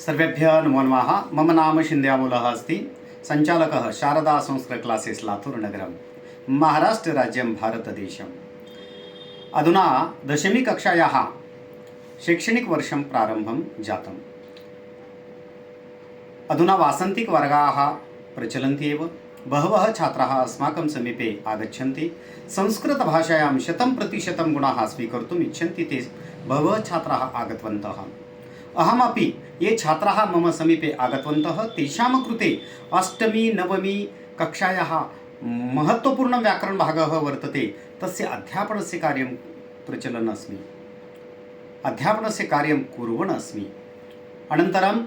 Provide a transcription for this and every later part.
सर्वेभ्यः नमो नमः। मम नाम शिन्द्यामुलः अस्ति। सञ्चालकः शारदा संस्कृत क्लासेस् लातूर् नगरं, महाराष्ट्रराज्यं, भारतदेशम्। अधुना 10वी कक्षायाः शैक्षणिकवर्षं प्रारम्भं जातम्। अधुना वासन्तिकवर्गाः प्रचलन्ति एव। बहवः छात्राः अस्माकं समीपे आगच्छन्ति। संस्कृतभाषायां 100% गुणाः स्वीकर्तुम् इच्छन्ति। ते बहवः छात्राः आगतवन्तः। अहमपि ये छात्राः मम समीपे आगतवन्तः तेषां कृते 8वी 9वी कक्षायाः महत्त्वपूर्णः व्याकरणभागः वर्तते। तस्य अध्यापनस्य कार्यं प्रचलन् अस्मि, अध्यापनस्य कार्यं कुर्वन् अस्मि। अनन्तरं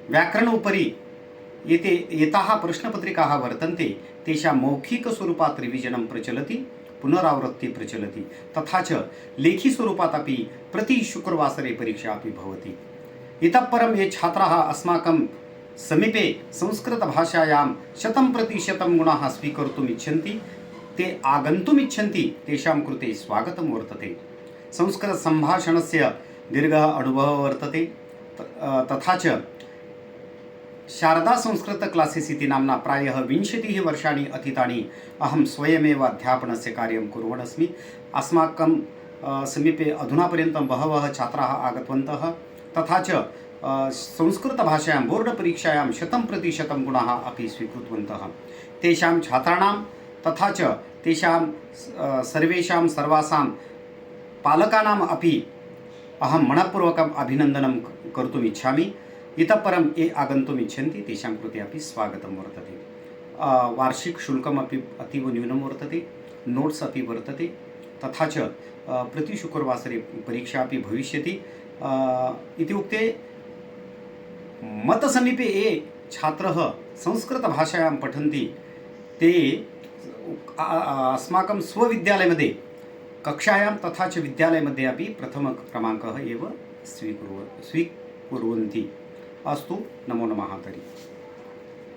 व्याकरण उपरि एताः प्रश्नपत्रिकाः वर्तन्ते, तेषां मौखिकस्वरूपात् रिविजनं प्रचलति, पुनरावृत्तिः प्रचलति, तथा च लेखिस्वरूपात् अपि प्रति शुक्रवासरे परीक्षा अपि भवति। इतः परं ये छात्राः अस्माकं समीपे संस्कृतभाषायां 100% गुणाः स्वीकर्तुम् इच्छन्ति, ते आगन्तुम् इच्छन्ति, तेषां कृते स्वागतं वर्तते। संस्कृतसम्भाषणस्य दीर्घः अनुभवः वर्तते। तथा च शारदा संस्कृत क्लासेस् इति नाम्ना प्रायः 20 वर्षाणि अतीतानि अहं स्वयमेव अध्यापनस्य कार्यं कुर्वन् अस्मि। अस्माकं समीपे अधुनापर्यन्तं बहवः छात्राः आगतवन्तः। तथा च संस्कृतभाषायां बोर्डपरीक्षायां 100% गुणाः अपि स्वीकृतवन्तः। तेषां छात्राणां तथा च तेषां सर्वासां पालकानाम् अपि अहं मनःपूर्वकम् अभिनन्दनं कर्तुम् इच्छामि। इतः परं ये आगन्तुम् इच्छन्ति तेषां कृते अपि स्वागतं वर्तते। वार्षिकशुल्कमपि अतीव न्यूनं वर्तते, नोट्स् अपि वर्तते, तथा च प्रतिशुक्रवासरे परीक्षा अपि भविष्यति। इत्युक्ते मत्समीपे ये छात्राः संस्कृतभाषायां पठन्ति ते अस्माकं स्वविद्यालयमध्ये कक्षायां तथा च विद्यालयमध्ये अपि प्रथमक्रमाङ्कः एव स्वीकुर्वन्ति। अस्तु, नमो नमः तर्हि।